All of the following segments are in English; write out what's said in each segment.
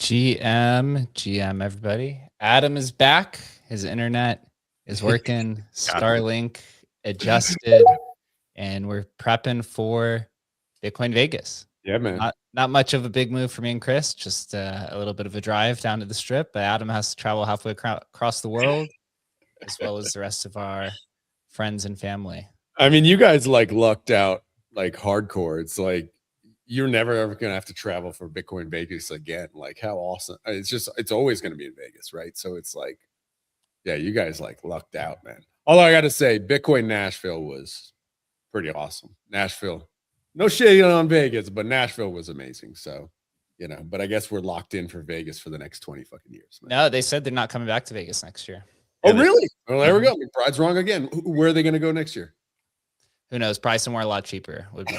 GM, everybody. Adam is back. His internet is working. Starlink adjusted, and we're prepping for Bitcoin Vegas. Yeah, man. Not much of a big move for me and Chris, just a little bit of a drive down to the strip. But Adam has to travel halfway across the world, as well as the rest of our friends and family. I mean, you guys like lucked out like hardcore. It's like you're never ever gonna have to travel for Bitcoin Vegas again. Like how awesome! It's always gonna be in Vegas, right? So it's like, yeah, you guys like lucked out, man. Although I got to say, Bitcoin Nashville was pretty awesome. Nashville, no shade on Vegas, but Nashville was amazing. So, but I guess we're locked in for Vegas for the next 20 fucking years. Man. No, they said they're not coming back to Vegas next year. Oh, really? Well, there we go. Bride's wrong again. Where are they going to go next year? Who knows? Probably somewhere a lot cheaper would be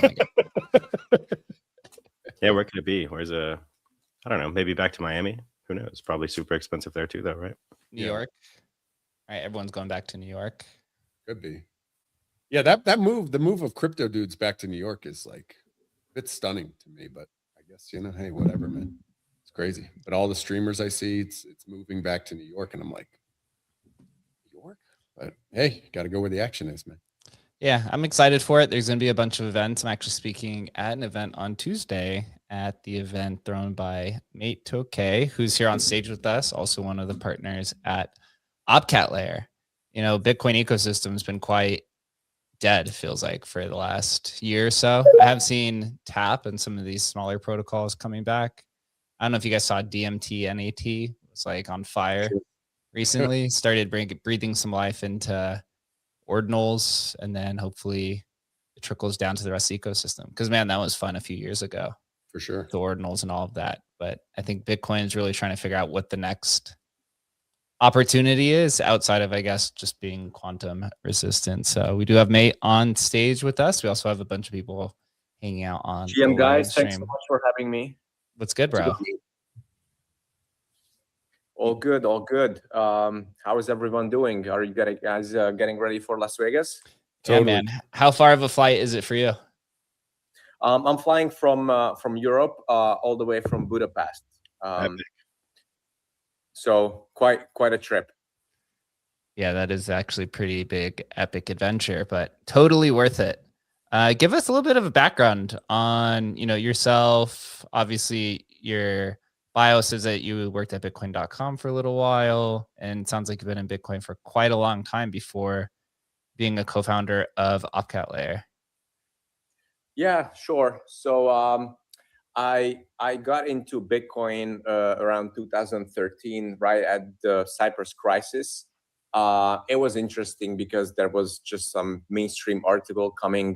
Yeah, where could it be? I don't know, maybe back to Miami? Who knows? Probably super expensive there too, though, right? New York. All right, everyone's going back to New York. Could be. Yeah, the move of crypto dudes back to New York is like, it's stunning to me, but I guess, hey, whatever, man. It's crazy. But all the streamers I see, it's moving back to New York, and I'm like, New York? But hey, got to go where the action is, man. Yeah, I'm excited for it. There's going to be a bunch of events. I'm actually speaking at an event on Tuesday at the event thrown by Mate Tokay, who's here on stage with us, also one of the partners at Opcat Layer. Bitcoin ecosystem has been quite dead, feels like, for the last year or so. I have seen Tap and some of these smaller protocols coming back. I don't know if you guys saw DMT NAT. It was like on fire recently. Started breathing some life into ordinals, and then hopefully it trickles down to the rest of the ecosystem. Because, man, that was fun a few years ago. For sure. The ordinals and all of that. But I think Bitcoin is really trying to figure out what the next opportunity is outside of, I guess, just being quantum resistant. So we do have Mate on stage with us. We also have a bunch of people hanging out on GM guys. Thanks so much for having me. What's good, bro? All good, all good. How is everyone doing? Are you guys getting ready for Las Vegas? Yeah, man. How far of a flight is it for you? I'm flying from Europe, all the way from Budapest. So quite a trip. Yeah, that is actually pretty big, epic adventure, but totally worth it. Give us a little bit of a background on, yourself. Obviously, your bio says that you worked at Bitcoin.com for a little while, and it sounds like you've been in Bitcoin for quite a long time before being a co-founder of Opcat Layer. Yeah, sure. So I got into Bitcoin around 2013, right at the Cyprus crisis. It was interesting because there was just some mainstream article coming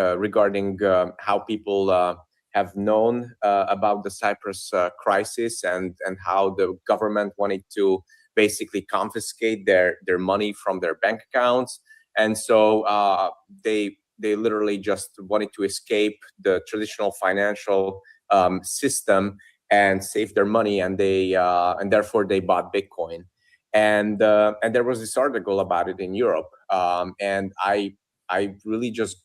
regarding how people have known about the Cyprus crisis and how the government wanted to basically confiscate their money from their bank accounts. And so they literally just wanted to escape the traditional financial system and save their money, and therefore they bought Bitcoin. And there was this article about it in Europe, and I really just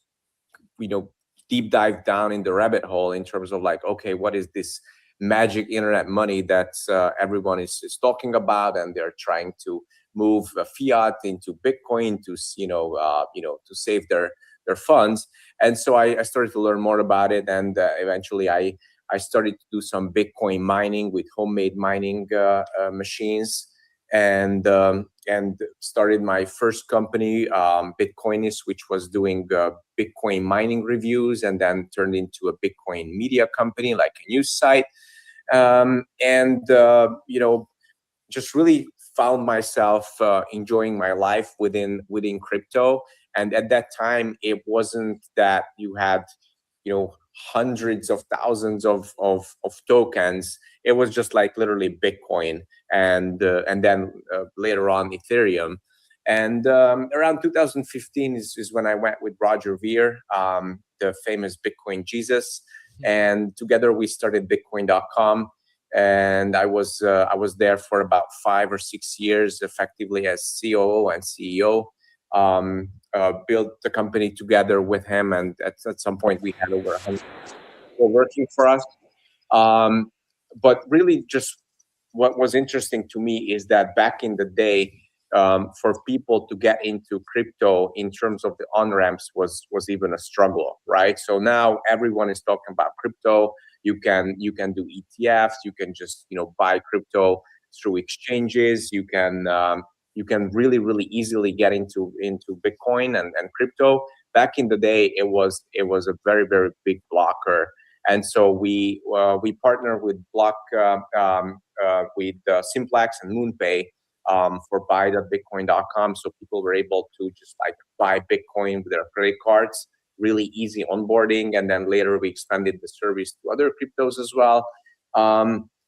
deep dive down in the rabbit hole in terms of like, okay, what is this magic internet money that everyone is talking about, and they're trying to move fiat into Bitcoin to to save their funds. And so I started to learn more about it, and eventually I started to do some Bitcoin mining with homemade mining machines, and started my first company, Bitcoinist, which was doing Bitcoin mining reviews, and then turned into a Bitcoin media company, like a news site, just really found myself enjoying my life within crypto. And at that time, it wasn't that you had hundreds of thousands of tokens. It was just like literally Bitcoin, and then later on Ethereum. And around 2015 is when I went with Roger Ver, the famous Bitcoin Jesus, and together we started Bitcoin.com. And I was there for about 5 or 6 years, effectively as COO and CEO. Built the company together with him, and at some point we had over 100 people working for us. But really, just what was interesting to me is that back in the day, for people to get into crypto in terms of the on ramps was even a struggle, right? So now everyone is talking about crypto. You can do ETFs. You can just buy crypto through exchanges. You can really easily get into Bitcoin and crypto. Back in the day, it was a very big blocker, and so we partner with Block with Simplex and MoonPay for buy.bitcoin.com, so people were able to just like buy Bitcoin with their credit cards. Really easy onboarding, and then later we expanded the service to other cryptos as well.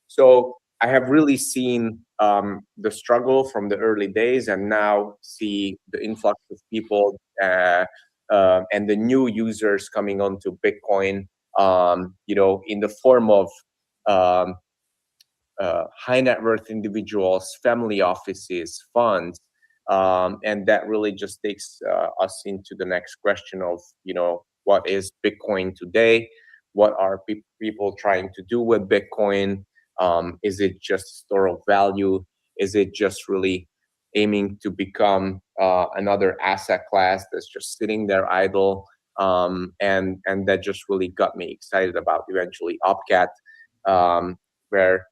So I have really seen the struggle from the early days, and now see the influx of people and the new users coming onto Bitcoin. In the form of high net worth individuals, family offices, funds, and that really just takes us into the next question of what is Bitcoin today? What are people trying to do with Bitcoin? Is it just store of value? Is it just really aiming to become another asset class that's just sitting there idle? And that just really got me excited about eventually Opcat, where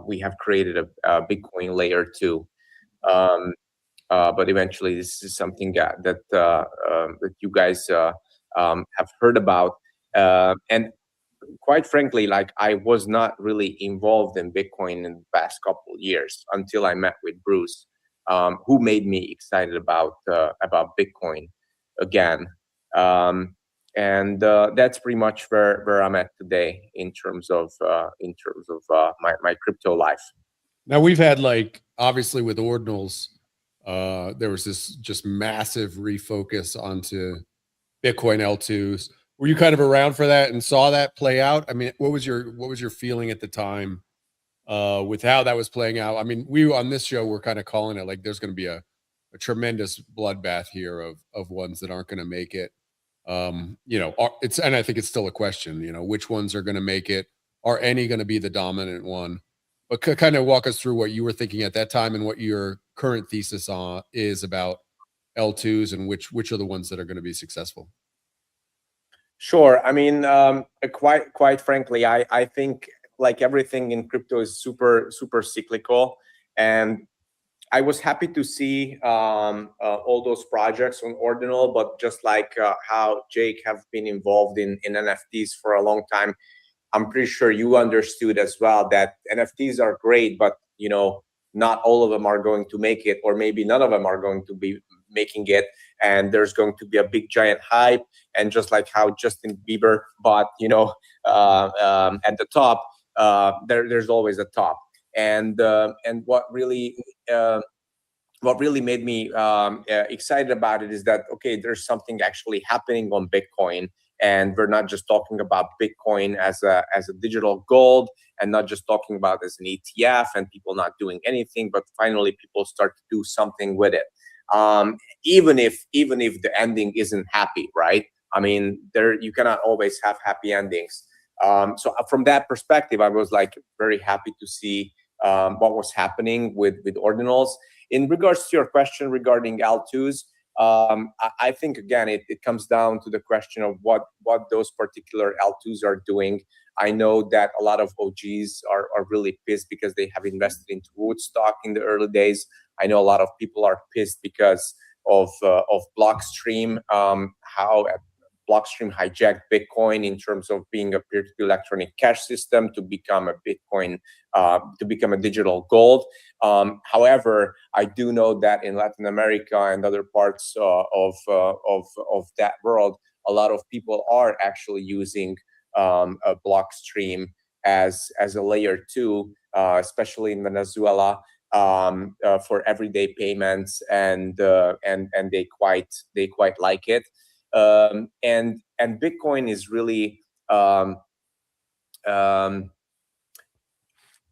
we have created a Bitcoin layer 2. But eventually, this is something that you guys have heard about. And quite frankly, like, I was not really involved in Bitcoin in the past couple of years until I met with Bruce, who made me excited about Bitcoin again. And that's pretty much where I'm at today in terms of my crypto life. Now we've had, like, obviously with ordinals, there was this just massive refocus onto Bitcoin L2s. Were you kind of around for that and saw that play out? I mean, what was your feeling at the time with how that was playing out? I mean, we on this show we're kind of calling it like there's going to be a tremendous bloodbath here of ones that aren't going to make it. It's, and I think it's still a question. Which ones are going to make it? Are any going to be the dominant one? But kind of walk us through what you were thinking at that time and what your current thesis is about L2s and which are the ones that are going to be successful. Sure. I mean, quite frankly, I think like everything in crypto is super cyclical, and I was happy to see all those projects on Ordinal, but just like how Jake have been involved in NFTs for a long time, I'm pretty sure you understood as well that NFTs are great, but not all of them are going to make it, or maybe none of them are going to be making it, and there's going to be a big giant hype. And just like how Justin Bieber bought at the top, there's always a top. And what really made me excited about it is that, okay, there's something actually happening on Bitcoin, and we're not just talking about Bitcoin as a digital gold, and not just talking about as an ETF and people not doing anything, but finally people start to do something with it. Even if the ending isn't happy, right? I mean, you cannot always have happy endings. So from that perspective, I was like very happy to see what was happening with ordinals. In regards to your question regarding L2s, I think again it comes down to the question of what those particular L2s are doing. I know that a lot of OGs are really pissed because they have invested into Woodstock in the early days. I know a lot of people are pissed because of Blockstream, how Blockstream hijacked Bitcoin in terms of being a peer-to-peer electronic cash system to become a Bitcoin, to become a digital gold. However, I do know that in Latin America and other parts of that world, a lot of people are actually using a Blockstream as a layer 2, especially in Venezuela, for everyday payments, and they quite like it. And Bitcoin is really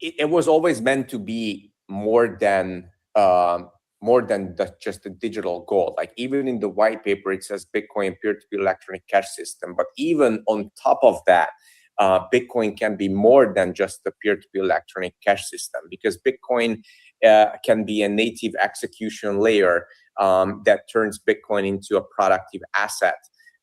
it was always meant to be more than just a digital gold. Like even in the white paper, it says Bitcoin peer-to-peer electronic cash system. But even on top of that, Bitcoin can be more than just a peer-to-peer electronic cash system, because Bitcoin can be a native execution layer that turns Bitcoin into a productive asset.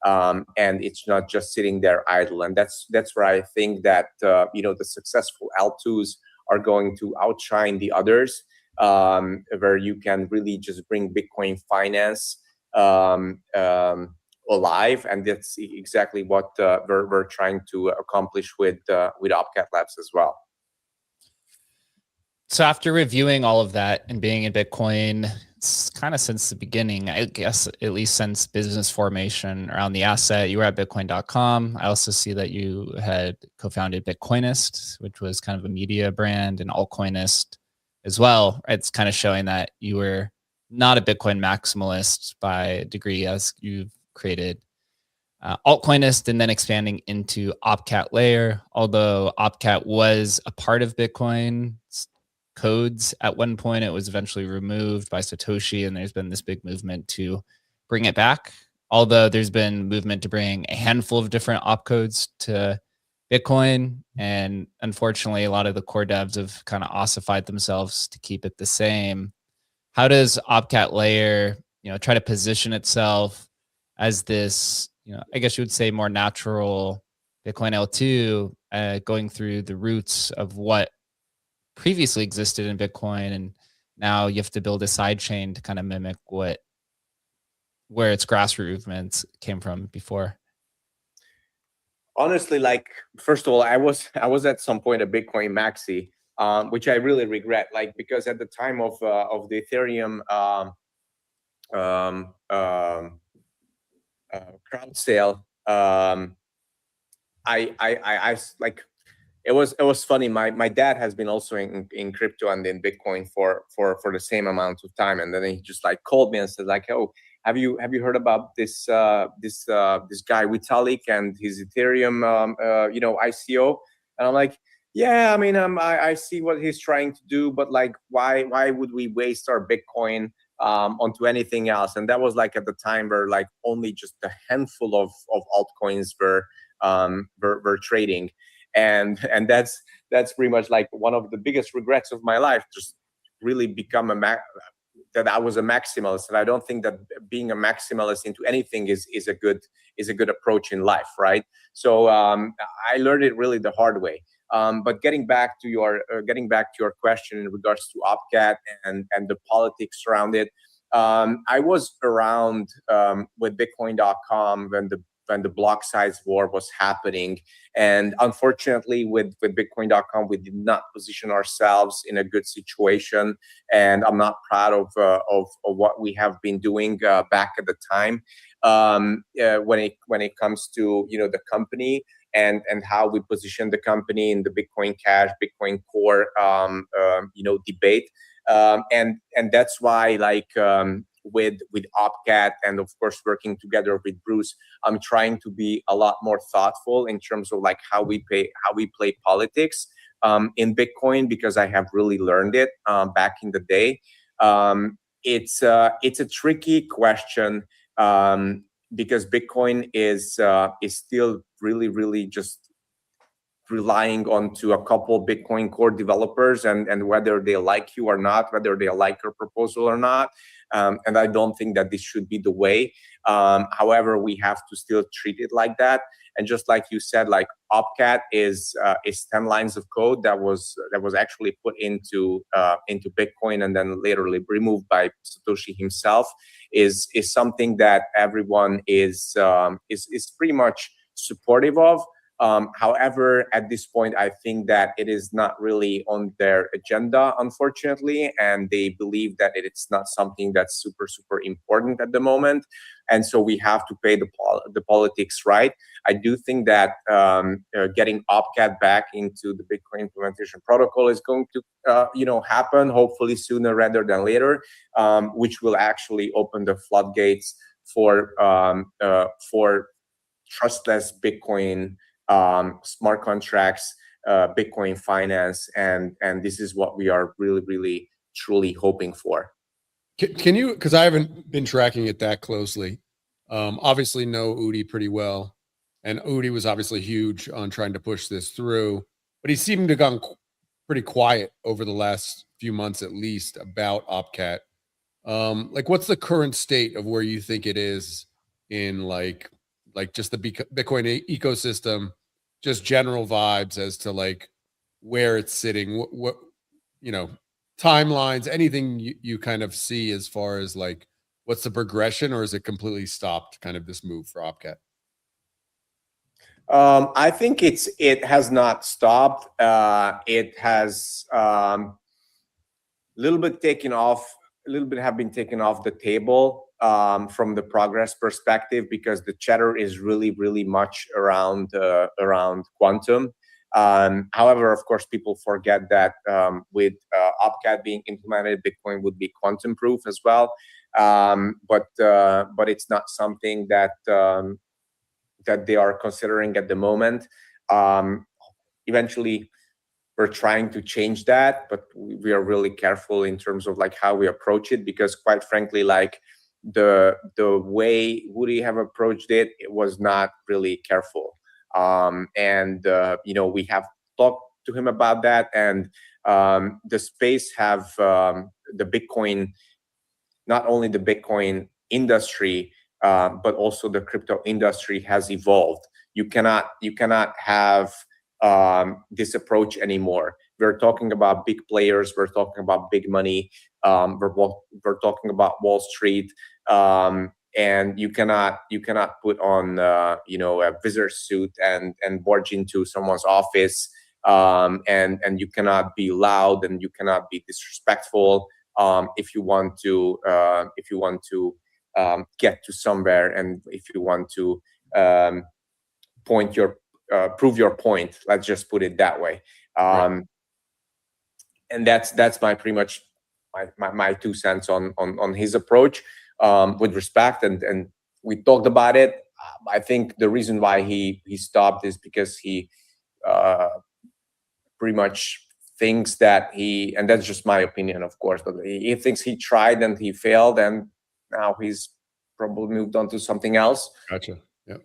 And it's not just sitting there idle. And that's where I think that the successful L2s are going to outshine the others, where you can really just bring Bitcoin finance alive, and that's exactly what we're trying to accomplish with Opcat Labs as well. So after reviewing all of that and being in Bitcoin, it's kind of since the beginning, I guess, at least since business formation around the asset, you were at Bitcoin.com. I also see that you had co-founded Bitcoinist, which was kind of a media brand, and Altcoinist as well. It's kind of showing that you were not a Bitcoin maximalist by degree, as you've created Altcoinist and then expanding into Opcat Layer. Although Opcat was a part of Bitcoin codes at one point, it was eventually removed by Satoshi, and there's been this big movement to bring it back. Although there's been movement to bring a handful of different opcodes to Bitcoin, and unfortunately, a lot of the core devs have kind of ossified themselves to keep it the same. How does Opcat Layer, try to position itself as this, I guess you would say more natural Bitcoin L2, going through the roots of what previously existed in Bitcoin, and now you have to build a side chain to kind of mimic where its grassroots movements came from before? Honestly, like, first of all, I was at some point a Bitcoin maxi, which I really regret, like, because at the time of the Ethereum crowd sale, I like, it was funny. My dad has been also in crypto and in Bitcoin for the same amount of time, and then he just like called me and said like, "Oh, have you heard about this guy Vitalik and his Ethereum ICO?" And I'm like, "Yeah, I mean, I see what he's trying to do, but like, why would we waste our Bitcoin onto anything else?" And that was like at the time where like only just a handful of altcoins were trading. And that's pretty much like one of the biggest regrets of my life, just really become that I was a maximalist. And I don't think that being a maximalist into anything is a good approach in life, right? So I learned it really the hard way. But getting back to your question in regards to Opcat and the politics around it, I was around with Bitcoin.com when the block size war was happening, and unfortunately with Bitcoin.com we did not position ourselves in a good situation, and I'm not proud of what we have been doing back at the time when it comes to the company and how we position the company in the Bitcoin Cash, Bitcoin Core debate, and that's why like with Opcat and of course working together with Bruce, I'm trying to be a lot more thoughtful in terms of like how we play politics in Bitcoin, because I have really learned it back in the day. It's a tricky question because Bitcoin is still really just relying onto a couple Bitcoin Core developers and whether they like you or not, whether they like your proposal or not. And I don't think that this should be the way. However, we have to still treat it like that. And just like you said, like Opcat is 10 lines of code that was actually put into Bitcoin and then later removed by Satoshi himself, is something that everyone is pretty much supportive of. However, at this point, I think that it is not really on their agenda, unfortunately, and they believe that it's not something that's super important at the moment. And so we have to pay the politics right. I do think that getting Opcat back into the Bitcoin implementation protocol is going to happen, hopefully sooner rather than later, which will actually open the floodgates for trustless Bitcoin, smart contracts, Bitcoin finance, and this is what we are really truly hoping for. Can you, because I haven't been tracking it that closely, obviously know Udi pretty well. and Udi was obviously huge on trying to push this through, but he seemed to have gone pretty quiet over the last few months, at least, about OpCat. Like, what's the current state of where you think it is in like just the Bitcoin ecosystem, just general vibes as to like where it's sitting, what timelines, anything you kind of see as far as like what's the progression, or is it completely stopped, kind of this move for OpCat? I think it has not stopped. It has little bit taken off, a little bit have been taken off the table from the progress perspective, because the chatter is really much around quantum. However, of course, people forget that with OpCat being implemented, Bitcoin would be quantum proof as well. But it's not something that that they are considering at the moment. Eventually, we're trying to change that, but we are really careful in terms of like how we approach it, because quite frankly, like the way Woody have approached it, it was not really careful. We have talked to him about that, and the space have the Bitcoin, not only the Bitcoin industry, but also the crypto industry has evolved. You cannot have this approach anymore. We're talking about big players. We're talking about big money. We're talking about Wall Street, and you cannot put on a wizard suit and barge into someone's office, and you cannot be loud and you cannot be disrespectful if you want to get to somewhere, and if you want to prove your point. Let's just put it that way. Right. And that's my pretty much my 2 cents on his approach, with respect. And we talked about it. I think the reason why he stopped is because he pretty much thinks that and that's just my opinion, of course, but he thinks he tried and he failed, and now he's probably moved on to something else. Gotcha. Yeah.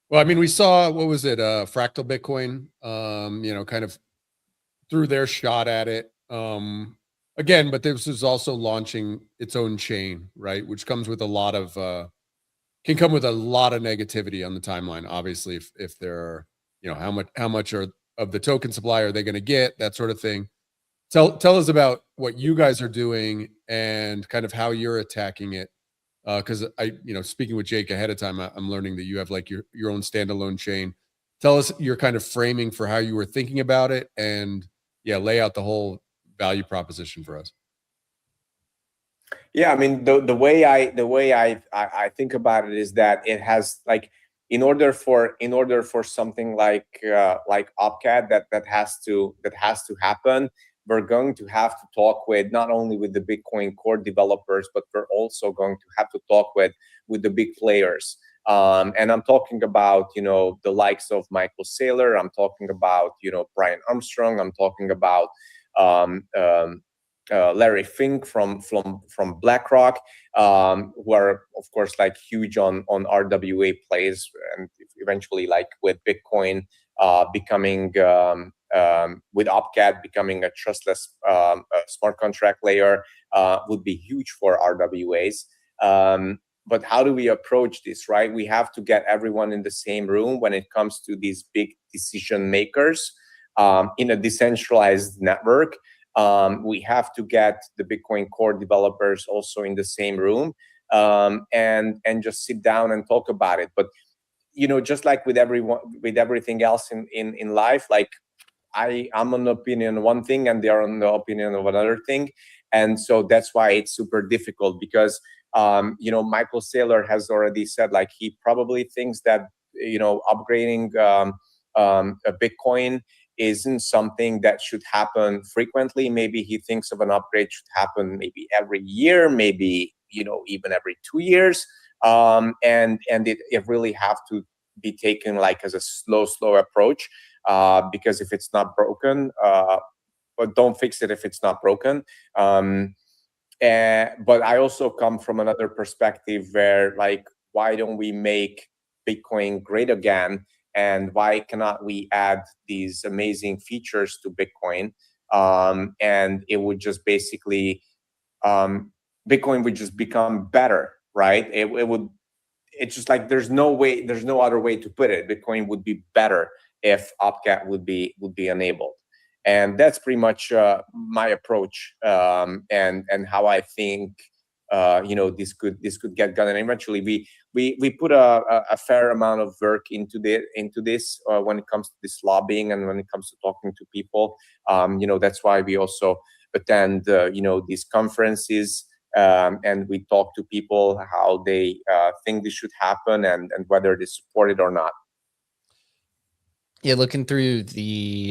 Well, I mean, we saw, what was it? Fractal Bitcoin, kind of threw their shot at it. Again, but this is also launching its own chain, right? Which comes with a lot of, can come with a lot of negativity on the timeline. Obviously, if there are, how much of the token supply are they going to get, that sort of thing. Tell us about what you guys are doing and kind of how you're attacking it. Because speaking with Jake ahead of time, I'm learning that you have like your own standalone chain. Tell us your kind of framing for how you were thinking about it, and lay out the whole value proposition for us. Yeah, I mean, the way I think about it is that it has, like, in order for something like OpCat that has to happen, we're going to have to talk with not only with the Bitcoin core developers, but we're also going to have to talk with the big players. And I'm talking about, the likes of Michael Saylor. I'm talking about, Brian Armstrong. I'm talking about Larry Fink from BlackRock, who are, of course, like huge on RWA plays, and eventually, like with Bitcoin becoming with OpCat becoming a trustless smart contract layer, would be huge for RWAs. But how do we approach this, right? We have to get everyone in the same room when it comes to these big decision makers in a decentralized network. We have to get the Bitcoin core developers also in the same room, and just sit down and talk about it. But just like with everything else in life, like I'm on opinion on one thing and they are on the opinion of another thing, and so that's why it's super difficult, because Michael Saylor has already said, like, he probably thinks that upgrading a Bitcoin isn't something that should happen frequently. Maybe he thinks of an upgrade should happen maybe every year, maybe even every 2 years, and it really have to be taken like as a slow approach, because if it's not broken, but don't fix it if it's not broken. But I also come from another perspective where, like, why don't we make Bitcoin great again, and why cannot we add these amazing features to Bitcoin? And it would just basically, Bitcoin would just become better, right? It would. It's just like there's no other way to put it. Bitcoin would be better if Opcat would be enabled, and that's pretty much my approach, and how I think this could get done. And eventually, we put a fair amount of work into this when it comes to this lobbying and when it comes to talking to people. That's why we also attend these conferences. And we talk to people how they think this should happen and whether they support it or not. Yeah, looking through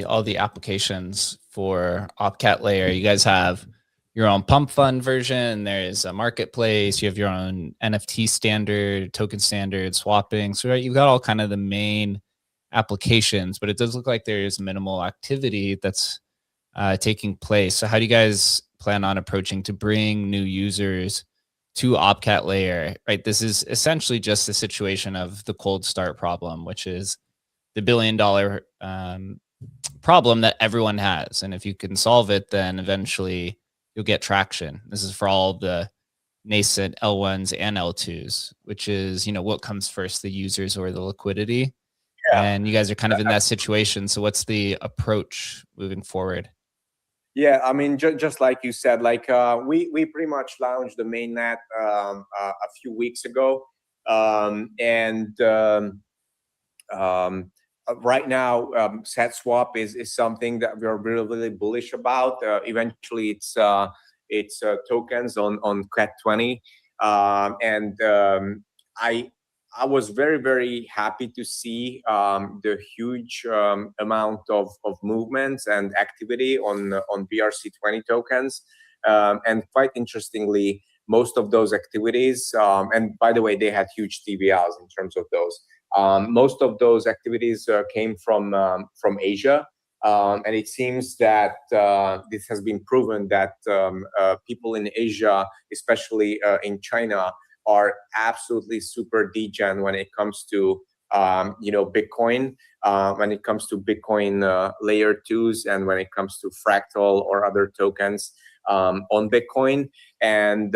all the applications for Opcat layer, you guys have your own pump fund version. There's a marketplace. You have your own NFT standard, token standard, swapping. So you've got all kind of the main applications, but it does look like there is minimal activity that's taking place. So how do you guys plan on approaching to bring new users to Opcat layer, right? This is essentially just a situation of the cold start problem, which is the $1 billion problem that everyone has. And if you can solve it, then eventually you'll get traction. This is for all the nascent L1s and L2s, which is, what comes first, the users or the liquidity? Yeah. And you guys are kind of in that situation. So what's the approach moving forward? Yeah, I mean, just like you said, like we pretty much launched the mainnet a few weeks ago, and right now, SetSwap is something that we're really bullish about. Eventually, it's tokens on CAT20, and I was very happy to see the huge amount of movements and activity on BRC20 tokens, and quite interestingly, most of those activities, and by the way, they had huge TVLs in terms of those. Most of those activities came from Asia, and it seems that this has been proven that people in Asia, especially in China, are absolutely super degen when it comes to Bitcoin, when it comes to Bitcoin layer 2s, and when it comes to Fractal or other tokens on Bitcoin. And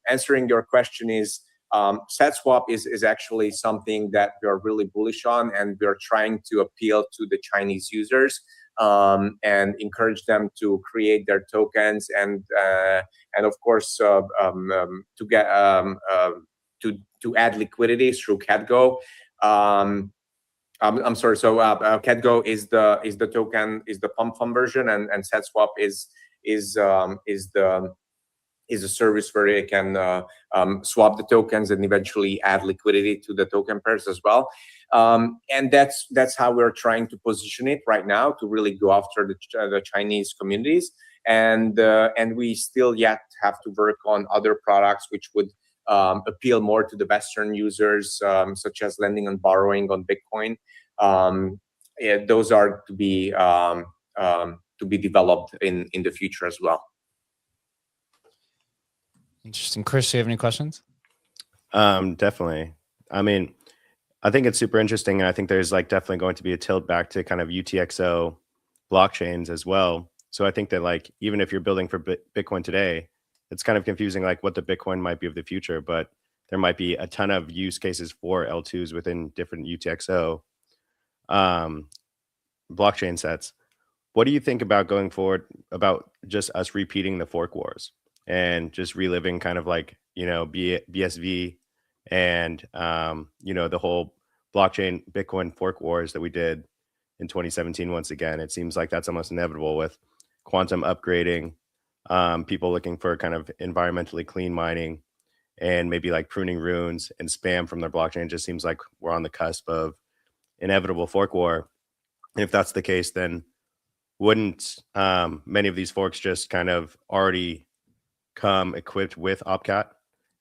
answering your question is, SetSwap is actually something that we are really bullish on, and we are trying to appeal to the Chinese users and encourage them to create their tokens and of course to get to add liquidity through CatGo. I'm sorry. So CatGo is the token, is the pump fund version, and SetSwap is a service where they can swap the tokens and eventually add liquidity to the token pairs as well. And that's how we're trying to position it right now, to really go after the Chinese communities. And we still yet have to work on other products which would appeal more to the Western users, such as lending and borrowing on Bitcoin. Those are to be developed in the future as well. Interesting. Chris, do you have any questions? Definitely. I mean, I think it's super interesting, and I think there's definitely going to be a tilt back to kind of UTXO blockchains as well. So I think that even if you're building for Bitcoin today, it's kind of confusing what the Bitcoin might be of the future, but there might be a ton of use cases for L2s within different UTXO blockchain sets. What do you think about going forward about just us repeating the fork wars and just reliving kind of BSV and the whole blockchain Bitcoin fork wars that we did in 2017? Once again, it seems like that's almost inevitable with quantum upgrading, people looking for kind of environmentally clean mining, and maybe pruning runes and spam from their blockchain. It just seems like we're on the cusp of inevitable fork war. And if that's the case, then wouldn't many of these forks just kind of already come equipped with Opcat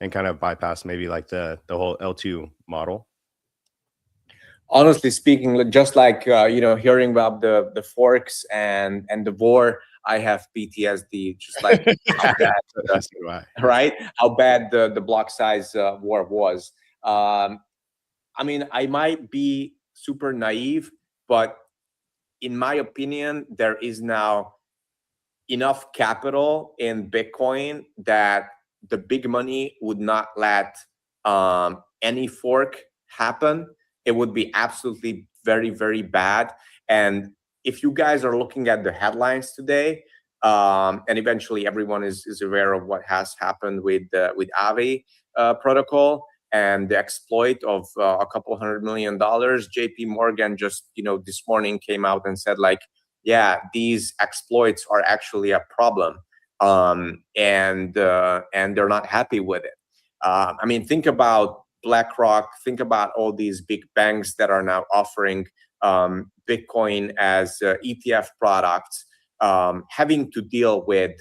and kind of bypass maybe the whole L2 model? Honestly speaking, just hearing about the forks and the war, I have PTSD, just how bad, right? How bad the block size war was. I mean, I might be super naive, but in my opinion, there is now enough capital in Bitcoin that the big money would not let any fork happen. It would be absolutely very, very bad. And if you guys are looking at the headlines today, and eventually everyone is aware of what has happened with Aave protocol and the exploit of a couple $100 million. JP Morgan just, this morning came out and said, like, yeah, these exploits are actually a problem, and they're not happy with it. I mean, think about BlackRock. Think about all these big banks that are now offering Bitcoin as ETF products, having to deal with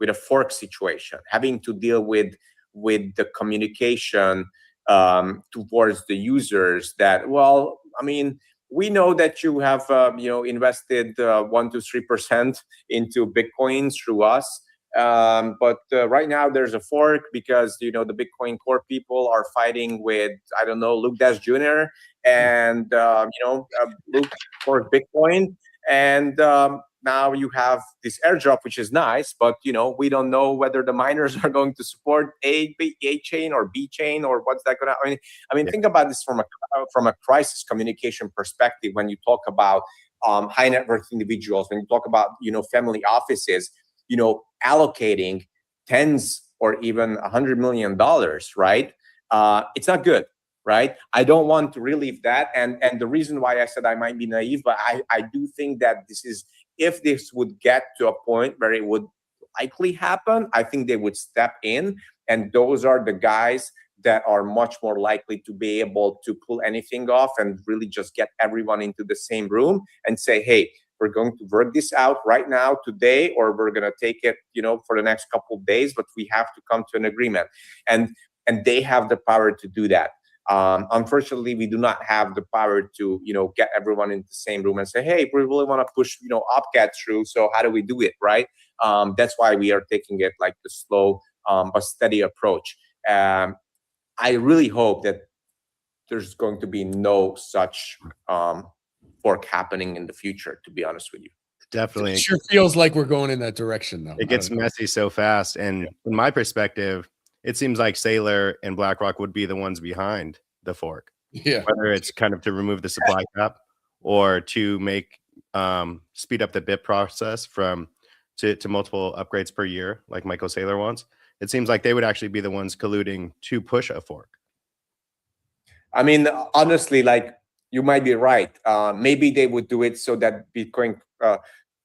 a fork situation, having to deal with the communication towards the users. That, well, I mean, we know that you have invested 1 to 3% into Bitcoin through us, but right now there's a fork because the Bitcoin core people are fighting with, I don't know, Luke Dash Jr. and Luke for Bitcoin, and now you have this airdrop, which is nice, but we don't know whether the miners are going to support A chain or B chain, or what's that going to. I mean, think about this from a crisis communication perspective. When you talk about high net worth individuals, when you talk about family offices, allocating tens or even $100 million, right? It's not good. Right. I don't want to relive that. And the reason why I said I might be naive, but I do think that if this would get to a point where it would likely happen, I think they would step in. And those are the guys that are much more likely to be able to pull anything off and really just get everyone into the same room and say, hey, we're going to work this out right now, today, or we're going to take it, for the next couple of days, but we have to come to an agreement. And they have the power to do that. Unfortunately, we do not have the power to, get everyone in the same room and say, hey, we really want to push, Opcat through. So how do we do it? Right. That's why we are taking it like the slow, but steady approach. I really hope that there's going to be no such fork happening in the future, to be honest with you. Definitely. It sure feels like we're going in that direction, though. It gets messy so fast. And from my perspective, it seems like Saylor and BlackRock would be the ones behind the fork. Yeah. Whether it's kind of to remove the supply cap or to make speed up the bit process to multiple upgrades per year, like Michael Saylor wants. It seems like they would actually be the ones colluding to push a fork. I mean, honestly, like, you might be right. Maybe they would do it so that Bitcoin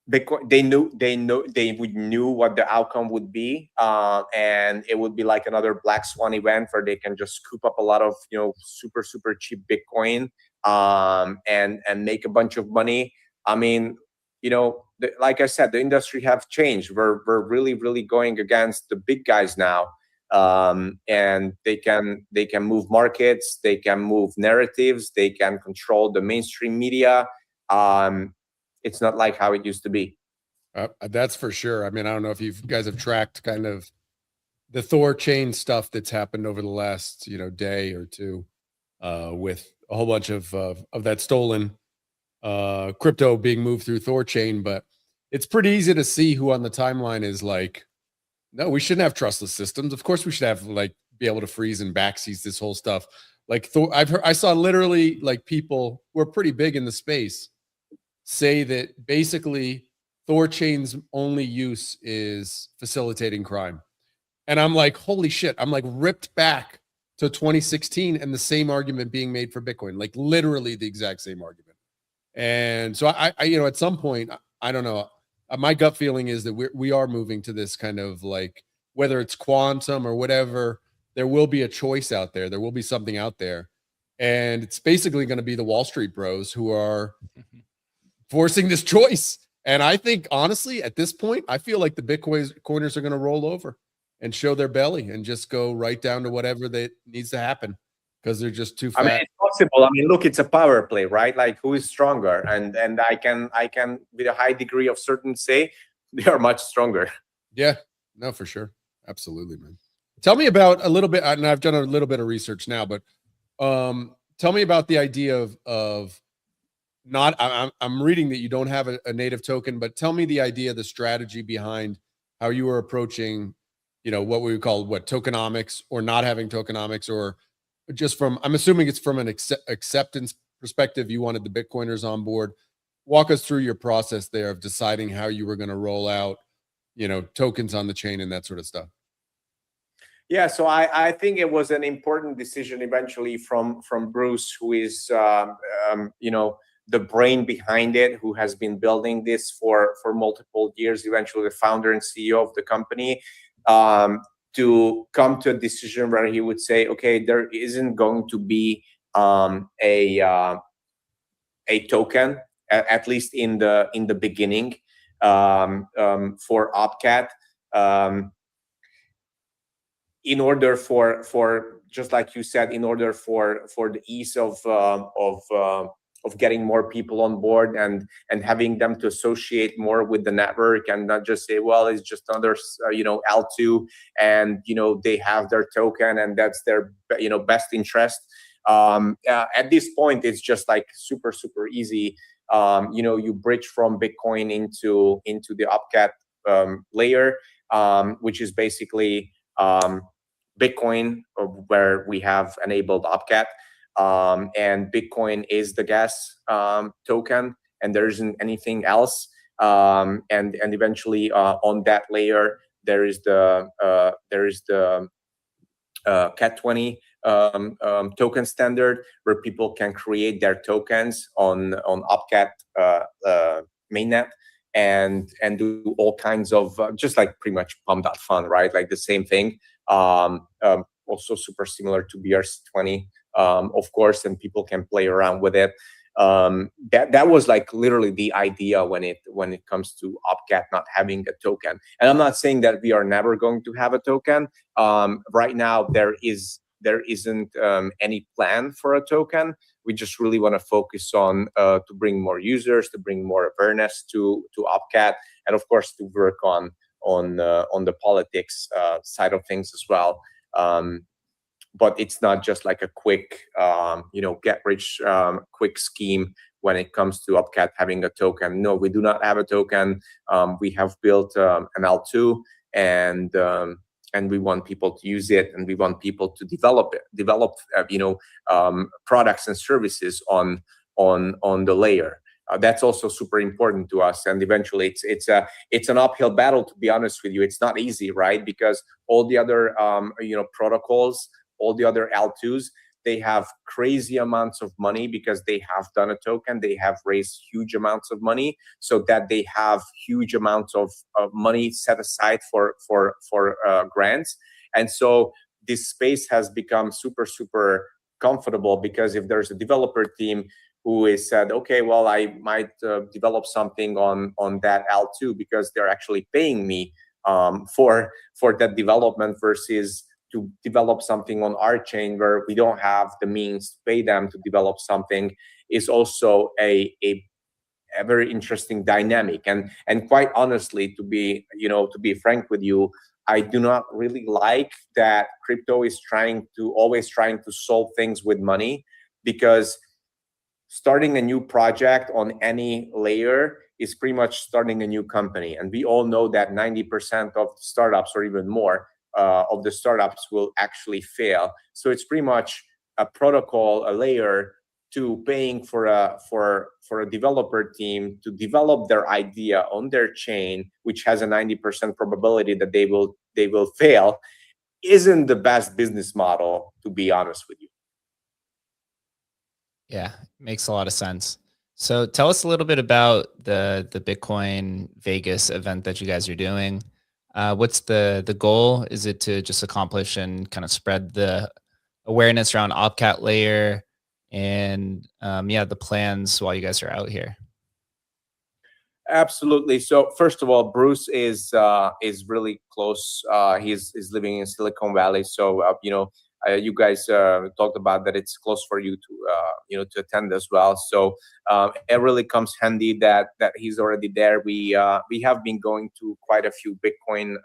they knew what the outcome would be, and it would be like another black swan event where they can just scoop up a lot of super cheap Bitcoin, and make a bunch of money. I mean, like I said, the industry have changed. We're really going against the big guys now, and they can move markets, they can move narratives, they can control the mainstream media. It's not like how it used to be. That's for sure. I mean, I don't know if you guys have tracked kind of the Thor chain stuff that's happened over the last, day or two, with a whole bunch of that stolen crypto being moved through Thor chain. But it's pretty easy to see who on the timeline is like, no, we shouldn't have trustless systems. Of course, we should have be able to freeze and backseas this whole stuff. Like Thor, I saw literally people who are pretty big in the space say that basically Thor chain's only use is facilitating crime. And I'm like, holy shit. I'm like ripped back to 2016 and the same argument being made for Bitcoin, like literally the exact same argument. And so I at some point, I don't know, my gut feeling is that we are moving to this kind of like, whether it's quantum or whatever, there will be a choice out there. There will be something out there. And it's basically going to be the Wall Street bros who are forcing this choice. And I think, honestly, at this point, I feel like the Bitcoiners are going to roll over and show their belly and just go right down to whatever that needs to happen because they're just too fat. I mean, it's possible. I mean, look, it's a power play, right? Like, who is stronger? And I can, with a high degree of certainty, say they are much stronger. Yeah, no, for sure. Absolutely, man. Tell me about a little bit, and I've done a little bit of research now, but tell me about the idea of not. I'm reading that you don't have a native token, but tell me the idea, the strategy behind how you were approaching, what we would call tokenomics, or not having tokenomics, or just from. I'm assuming it's from an acceptance perspective. You wanted the Bitcoiners on board. Walk us through your process there of deciding how you were going to roll out, tokens on the chain and that sort of stuff. Yeah, so I think it was an important decision eventually from Bruce, who is the brain behind it, who has been building this for multiple years. Eventually, the founder and CEO of the company, to come to a decision where he would say, okay, there isn't going to be a token, at least in the beginning, for Opcat. In order for just like you said, in order for the ease of getting more people on board and having them to associate more with the network, and not just say, well, it's just another L2, and they have their token and that's their best interest. At this point, it's just like super easy. You bridge from Bitcoin into the Opcat layer, which is basically Bitcoin, where we have enabled Opcat, and Bitcoin is the gas token, and there isn't anything else. And eventually, on that layer, there is the Cat20 token standard, where people can create their tokens on Opcat mainnet and do all kinds of just like pretty much pump.fun, right? Like the same thing. Also super similar to BRC20, of course, and people can play around with it. That was like literally the idea when it comes to Opcat not having a token. And I'm not saying that we are never going to have a token. Right now there isn't any plan for a token. We just really want to focus on to bring more users, to bring more awareness to Opcat, and of course to work on the politics side of things as well. But it's not just like a quick get rich quick scheme when it comes to Opcat having a token. No, we do not have a token. We have built an L2, and we want people to use it, and we want people to develop products and services on the layer. That's also super important to us, and eventually it's an uphill battle, to be honest with you. It's not easy, right? Because all the other protocols, all the other L2s, they have crazy amounts of money because they have done a token. They have raised huge amounts of money, so that they have huge amounts of money set aside for grants. And so this space has become super comfortable, because if there's a developer team who is said, okay, well, I might develop something on that L2 because they're actually paying me for that development, versus to develop something on our chain where we don't have the means to pay them to develop something, is also a very interesting dynamic. And quite honestly, to be frank with you, I do not really like that crypto is always trying to solve things with money, because starting a new project on any layer is pretty much starting a new company. And we all know that 90% of startups, or even more, of the startups will actually fail. So it's pretty much a protocol, a layer, to paying for a developer team to develop their idea on their chain, which has a 90% probability that they will fail, isn't the best business model, to be honest with you. Yeah, makes a lot of sense. So tell us a little bit about the Bitcoin Vegas event that you guys are doing. What's the goal? Is it to just accomplish and kind of spread the awareness around Opcat layer, and the plans while you guys are out here? Absolutely. So first of all, Bruce is really close. He's living in Silicon Valley. So you guys talked about that it's close for you to to attend as well. So it really comes handy that he's already there. We have been going to quite a few Bitcoin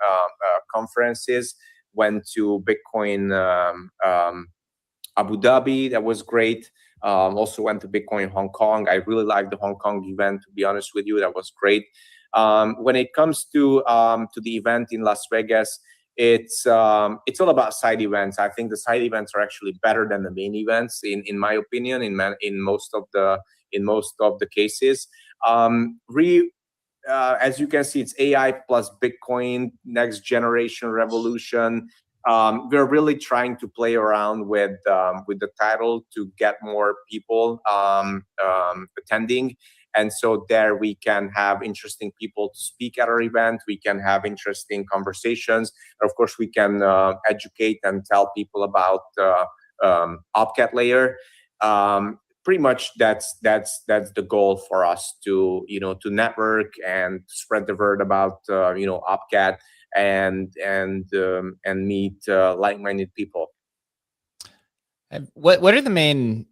conferences. Went to Bitcoin Abu Dhabi. That was great. Also went to Bitcoin Hong Kong. I really liked the Hong Kong event, to be honest with you. That was great. When it comes to the event in Las Vegas, it's all about side events. I think the side events are actually better than the main events, in my opinion, in most of the cases. As you can see, it's AI plus Bitcoin, next generation revolution. We're really trying to play around with the title to get more people attending. And so there we can have interesting people to speak at our event. We can have interesting conversations. Of course, we can educate and tell people about Opcat layer. Pretty much that's the goal for us to network and spread the word about Opcat and meet like-minded people. What are the main,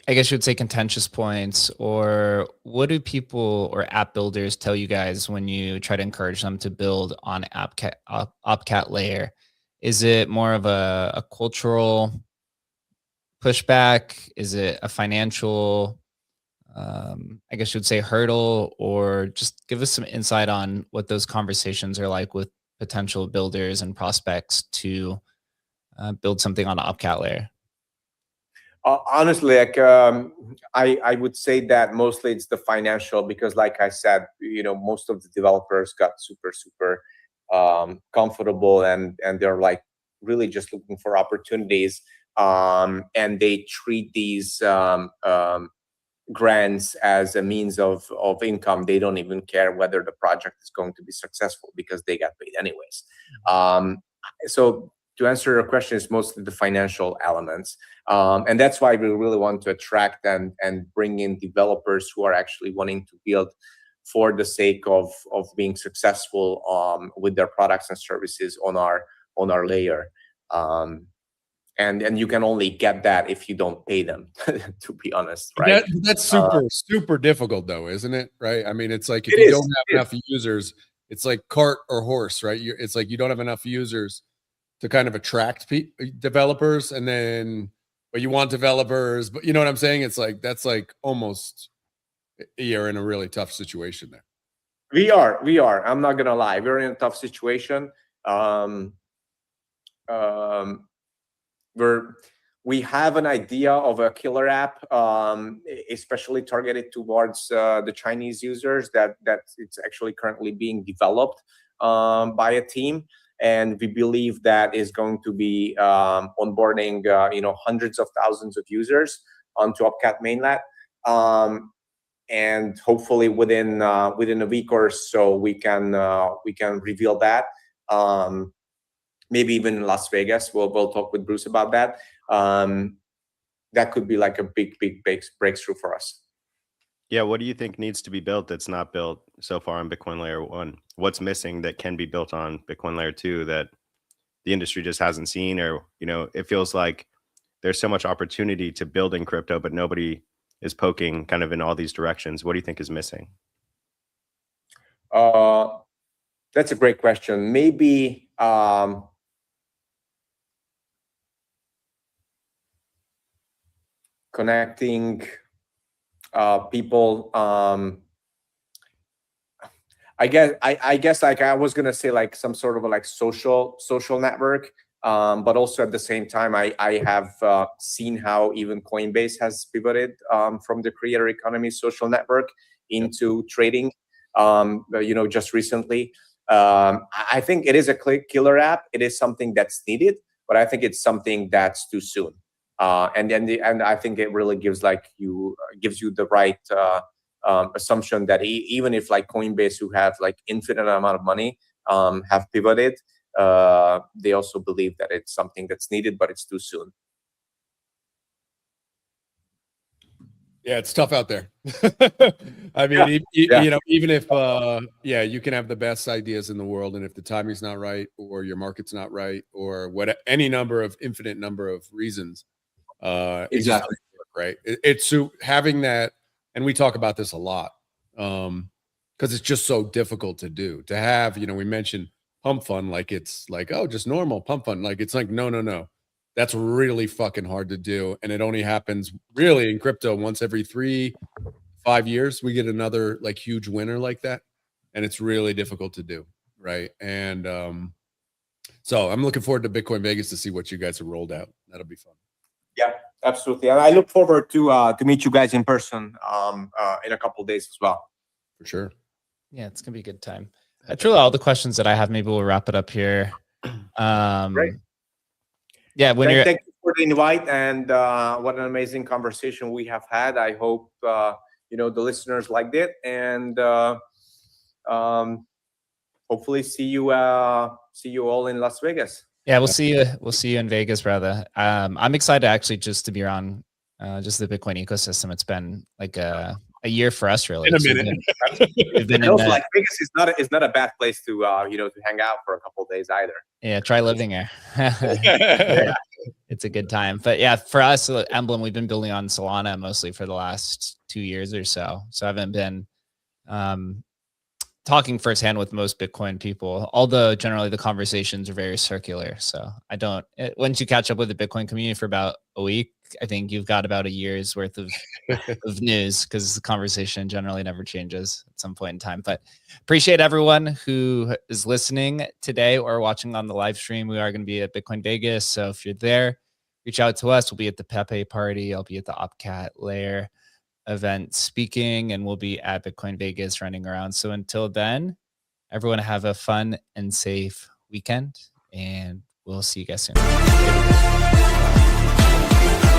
I guess you would say, contentious points, or what do people or app builders tell you guys when you try to encourage them to build on Opcat layer? Is it more of a cultural pushback? Is it a financial, I guess you would say, hurdle? Or just give us some insight on what those conversations are like with potential builders and prospects to build something on Opcat layer. Honestly, like I would say that mostly it's the financial, because like I said, most of the developers got super comfortable and they're like really just looking for opportunities, and they treat these grants as a means of income. They don't even care whether the project is going to be successful because they got paid anyways. So to answer your question, it's mostly the financial elements. And that's why we really want to attract and bring in developers who are actually wanting to build for the sake of being successful with their products and services on our layer. And you can only get that if you don't pay them, to be honest, right? That's super difficult though, isn't it? Right? I mean, it's like if you don't have enough users, it's like cart or horse, right? It's like you don't have enough users to kind of attract developers, and then but you want developers, but you know what I'm saying? It's like that's like almost you're in a really tough situation there. We are. I'm not gonna lie. We're in a tough situation. We have an idea of a killer app, especially targeted towards the Chinese users. That it's actually currently being developed by a team, and we believe that is going to be onboarding hundreds of thousands of users onto Opcat mainnet. And hopefully within a week or so we can reveal that. Maybe even in Las Vegas. We'll talk with Bruce about that. That could be like a big breakthrough for us. Yeah, what do you think needs to be built that's not built so far on Bitcoin Layer 1? What's missing that can be built on Bitcoin Layer 2 that the industry just hasn't seen? Or, it feels like there's so much opportunity to build in crypto, but nobody is poking kind of in all these directions. What do you think is missing? That's a great question. Maybe connecting people. I guess like I was gonna say like some sort of a like social network, but also at the same time I have seen how even Coinbase has pivoted from the creator economy social network into trading. Just recently. I think it is a killer app. It is something that's needed, but I think it's something that's too soon. And I think it really gives you the right assumption that even if like Coinbase, who have like infinite amount of money, have pivoted, they also believe that it's something that's needed, but it's too soon. Yeah, it's tough out there. I mean, even if you can have the best ideas in the world, and if the timing's not right, or your market's not right, or any infinite number of reasons, Exactly. it just doesn't work, right? It's having that, and we talk about this a lot, because it's just so difficult to do. To have, we mentioned pump fund, like it's like, oh, just normal pump fund, like it's like no. That's really fucking hard to do. And it only happens really in crypto once every 3-5 years. We get another like huge winner like that. And it's really difficult to do. Right. And so I'm looking forward to Bitcoin Vegas to see what you guys have rolled out. That'll be fun. Yeah, absolutely. And I look forward to meet you guys in person in a couple of days as well. For sure. Yeah, it's gonna be a good time. That's really all the questions that I have. Maybe we'll wrap it up here. Great. Yeah, when Thank you for the invite, and what an amazing conversation we have had. I hope the listeners liked it, and hopefully see you all in Las Vegas. Yeah, we'll see you. We'll see you in Vegas, brother. I'm excited actually just to be around just the Bitcoin ecosystem. It's been like a year for us, really. In a minute. We've been And in also, that- like Vegas is not a bad place to to hang out for a couple of days either. Yeah, try living here. It's a good time. But yeah, for us, Emblem, we've been building on Solana mostly for the last 2 years or so. So I haven't been talking firsthand with most Bitcoin people, although generally the conversations are very circular. So once you catch up with the Bitcoin community for about a week, I think you've got about a year's worth of news, because the conversation generally never changes at some point in time. But appreciate everyone who is listening today or watching on the live stream. We are going to be at Bitcoin Vegas. So if you're there, reach out to us. We'll be at the Pepe party. I'll be at the Opcat Layer event speaking, and we'll be at Bitcoin Vegas running around. So until then, everyone have a fun and safe weekend, and we'll see you guys soon.